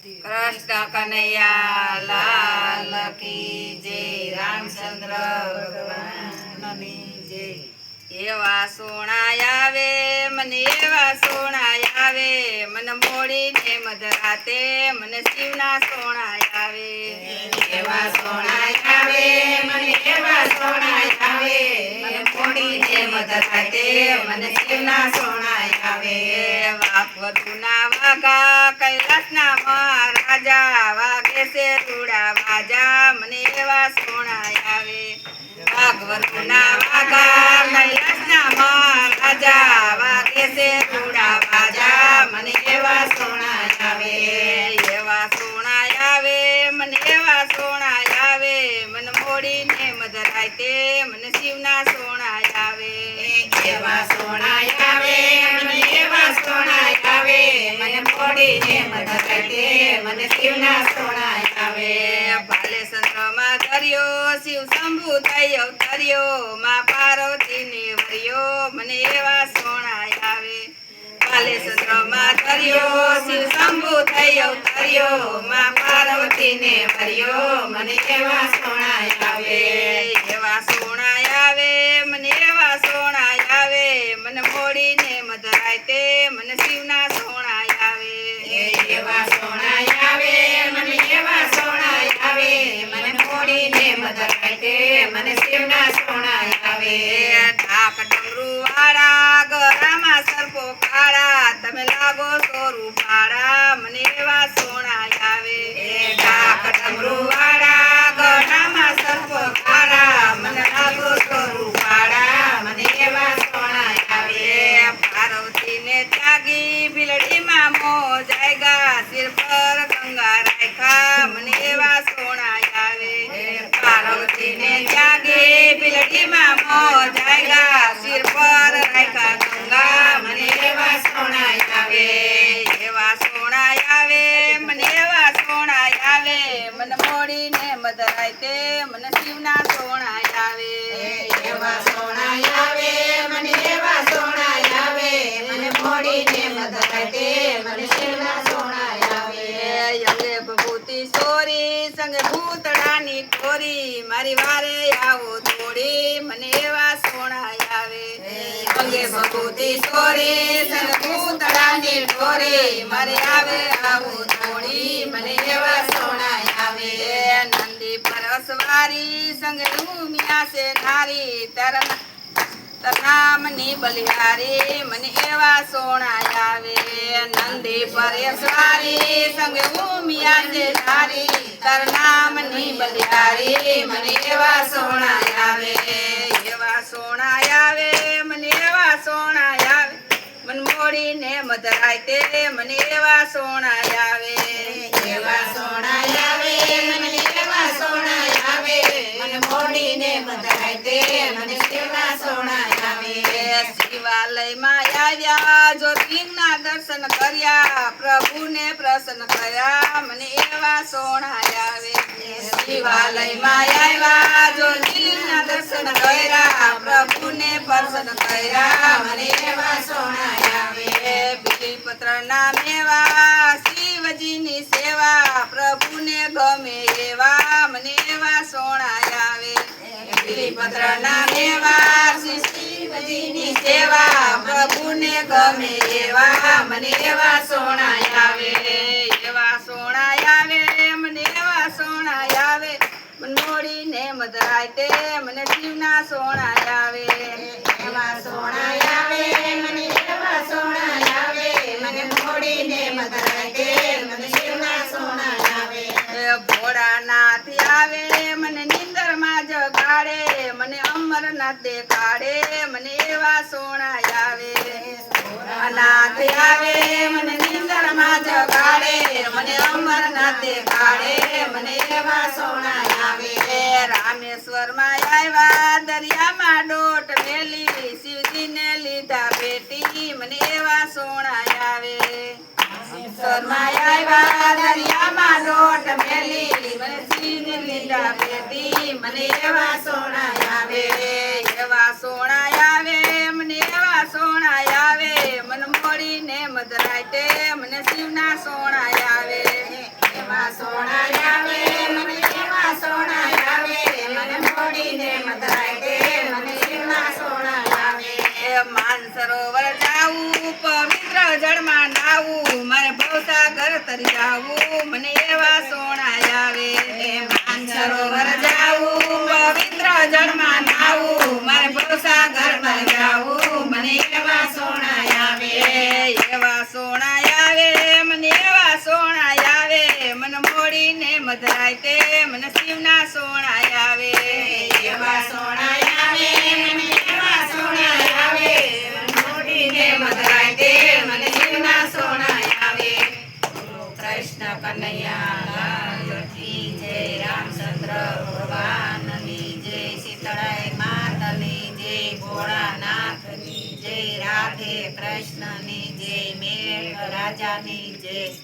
કૃષ્ણ કનૈયા લાલ કી જય, રામચંદ્ર ભગવાનની જય। એવા સોણા આવે મને, એવા સોણા આવે મને, મોડીને મધરાતે મને શિવના સોણા આવે। એવા સોણા આવે મને, એવા સોણા આવે મને, મોડીને મધરાતે મને શિવના સોણા આવે। વાઘવતુના વાઘા કૈલાસના મહારાજા, વાગે છે રૂડા વાજા મને એવા સોણા આવે। વાઘવતુના વાઘા કૈલાસના મહારાજા, વાગે છે રૂડા વાજા મને એવા સોણા આવે। એવા સોણા આવે મને, એવા સોણા આવે મને, મોડીને મધરાતે મને શિવના સોણા આવે। એવા સોણા આવે મને, એવા સોણા આવે મને, મોડીને મધરાતે મને શિવના સોણા આવે। ભાલેચંદ્રમાં ધર્યો શિવ શંભુ થઈ અવતર્યો, માં પાર્વતીને વર્યો મને એવા સોણા આવે। ભાલેચંદ્રમાં ધર્યો શિવ શંભુ થઈ અવતર્યો, માં પાર્વતીને વર્યો મને એવા સોણા આવે। એવા સોણા આવે મને, એવા સોણા આવે મને, મોડીને મધરાતે મને શિવના સોણા આવે। એવા સોણા આવે મને, એવા સોણા આવે મને, મોડીને મધરાતે મને શિવના સોણા આવે। ઢાક ડમરૂ વાળા ગરામાં સર્પો કાળા, તમે લાગો છો રૂપાળા મને એવા સોણા આવે। ઢાક ડમરૂ વાળા ગળામાં સર્પો કાળા, મને લાગો છો રૂપાળા મને એવા સોણા આવે। પાર્વતીને ત્યાગી બિલડીમાં મો જાયગા, સિર પર ગંગા રાખ્યા મને એવા સોણા આવે। પાર્વતીને ત્યાગી બિલડીમાં મો જાયગા, સિર પર રાખ્યા ગંગા મને એવા સોણા આવે। એવા સોણા આવે મને, એવા સોણા આવે મને, મોડીને મધરાતે મને શિવના સોણા આવે। એવા સોણા આવે મને, એવા સોણા આવે મને, મોડીને મધરાતે મને શિવના સોણા આવે। અંગે ભભૂતિ સોરી સંગે ભૂતડાની ટોરી, મારી વારે આવો દોડી મને એવા સોણા આવે। અંગે ભભૂતિ સોરી સંગે ભૂતડાની ટોરી, મારે આવે આવું દોડી મને એવા સોણા આવે। નંદી પરસવારી સંગે ઉમિયા છે નારી, તારા નામની બલિહારી મને એવા સોણા આવે। નંદી પરેશવારી સંગે ઉમિયા છે નારી, તારા નામની બલિહારી મને એવા સોણા આવે। એવા સોણા આવે મને, એવા સોણા આવે મને, મોડીને મધરાતે મને એવા સોણા આવે। એવા સોણા આવે મને, એવા સોણા આવે મને, મોડીને મધરાતે મને શિવના સોણા આવે। શિવાલયમાં આવ્યા જ્યોતિર્લિંગના દર્શન કર્યા, પ્રભુને પ્રસન્ન કર્યા મને એવા સોણા આવે। શિવાલયમાં આવ્યા જ્યોતિર્લિંગના દર્શન કર્યા, પ્રભુને પ્રસન્ન કર્યા મને એવા સોણા આવે। બિલીપત્રના મેવા શિવજીની સેવા, પ્રભુને ગમે એવા મને એવા સોણા આવે। બિલીપત્રના મેવા શિવજીની સેવા, પ્રભુને ગમે એવા મને એવા સોણા આવે। એવા સોણા આવે મને, એવા સોણા આવે મને, મોડીને મધરાતે મને શિવના સોણા આવે। એવા સોણા આવે મને, એવા સોણા આવે મને, મોડીને મધરાતે મને શિવના સોણા આવે। ભોળાનાથ આવે મને, નિંદરમાં જગાડે મને, અમરનાથ દેખાડે મને એવા સોણા આવે। અનાથ આવે મને, નિંદરમાં જગાડે મને, અમરનાથ દેખાડે મને એવા સોણા આવે। રામેશ્વરમાં આવ્યા દરિયામાં ડોટ મેલી, શિવજીને લીધા બેટી મને એવા સોણા આવે। રામેશ્વરમાં આવ્યા દરિયામાં ડોટ મેલી, મને શિવજી લીધા બેટી મને એવા સોણા આવે। એવા સોણા આવે મને, એવા સોણા આવે મને, મોડીને મધરાતે મને શિવના સોણા આવે। તરી જાવું મને એવા સોણા આવે માનસરોવર જાવું પવિત્ર જળમાં નાવું મારે ભવસાગરમાં જાવું મને એવા સોણા આવે એવા સોણા આવે મને એવા સોણા આવે મન મોડીને મધરાય તે મને શિવના સોણા આવે એવા સોણા આવે મને એવા સોણા આવે મોટીને મધરાય તે મને શિવના સોણા આવે કૃષ્ણ કનૈયા લાલ કી જય રામચંદ્ર ભગવાનની જય શીતળાઈ માતની જય ભોળાનાથની જય રાધે કૃષ્ણની જય મેઘ રાજાની જય